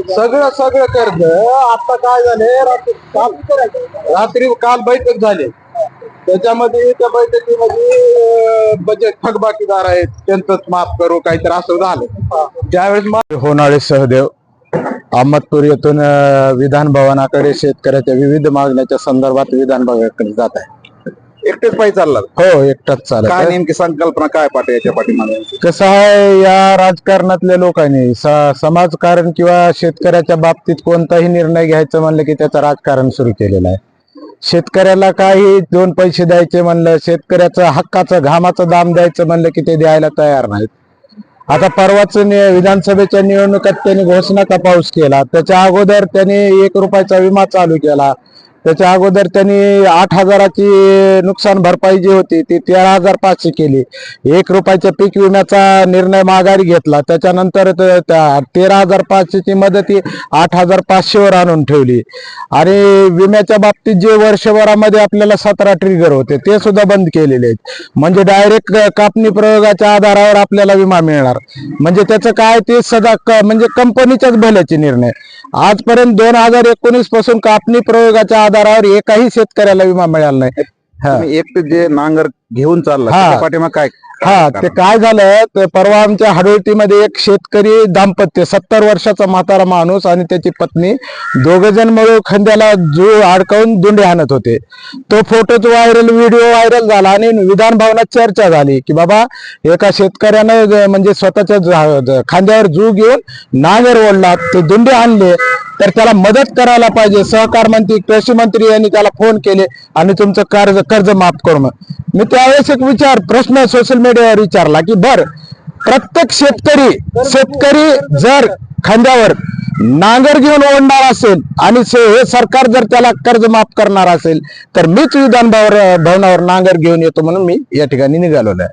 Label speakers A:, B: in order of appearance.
A: सगळं सगळं कर्ज आता काय झाले रात्री काल बैठक झाली त्याच्यामध्ये त्या बैठकीमध्ये बजेट थकबाकीदार आहेत त्यांचं माफ करू काहीतरी असं झालं त्यावेळेस
B: होनाळे सहदेव अहमदपूर येथून विधान भवनाकडे शेतकऱ्याच्या विविध मागण्याच्या संदर्भात विधान भवनाकडे जात आहे.
A: एकटेच पायी चालला
B: हो एकटाच चालत
A: काय नेमकी संकल्पना काय पाठी याच्या पाठीमागे
B: कसं आहे या राजकारणातल्या लोकांनी समाजकारण किंवा शेतकऱ्याच्या बाबतीत कोणताही निर्णय घ्यायचं म्हणलं की त्याचं राजकारण सुरू केलेलं आहे. शेतकऱ्याला काही दोन पैसे द्यायचे म्हणलं शेतकऱ्याचं हक्काचं घामाचं दाम द्यायचं म्हणलं की ते द्यायला तयार नाहीत. आता परवाच विधानसभेच्या निवडणुकीत त्यांनी घोषणा का पाऊस केला त्याच्या अगोदर त्यांनी 1 रुपयाचा विमा चालू केला त्याच्या अगोदर त्यांनी 8,000ची नुकसान भरपाई जी होती ती 13,500 केली 1 रुपयाच्या पीक विम्याचा निर्णय माघारी घेतला त्याच्यानंतर 13,500ची मदत ही 8,500वर आणून ठेवली आणि विम्याच्या बाबतीत जे वर्षभरामध्ये आपल्याला 17 ट्रिगर होते ते सुद्धा बंद केलेले आहेत म्हणजे डायरेक्ट कापणी प्रयोगाच्या आधारावर आपल्याला विमा मिळणार म्हणजे त्याचं काय ते सदा म्हणजे कंपनीच्याच भल्याचे निर्णय आजपर्यंत 2019 पासून कापणी प्रयोगाच्या आधारावर एकाही शेतकऱ्याला विमा मिळाला नाही.
A: एकटे जे नांगर घेऊन चालला पाठीमाग काय
B: ते काय झालं तर परवा आमच्या हडोळतीमध्ये एक शेतकरी दाम्पत्य 70 वर्षाचा म्हातारा माणूस आणि त्याची पत्नी दोघेजण मिळून खांद्याला जूळ अडकवून दुंडे हाणत होते. तो फोटोच व्हिडिओ व्हायरल झाला आणि विधान भवनात चर्चा झाली की बाबा एका शेतकऱ्यानं म्हणजे स्वतःच्या खांद्यावर जूळ घेऊन नांगर ओढला ते दुंडे हाणले तर त्याला मदत करायला पाहिजे. सहकार मंत्री कृषी मंत्री यांनी त्याला फोन केले आणि तुमचं कर्ज माफ करू. मी त्यावेळेस एक प्रश्न सोशल मीडियावर विचारला की बर प्रत्येक शेतकरी जर खांद्यावर नांगर घेऊन ओढणार असेल आणि हे सरकार जर त्याला कर्ज माफ करणार असेल तर मीच विधान भवनावर नांगर घेऊन येतो म्हणून मी या ठिकाणी निघालेलो आहे.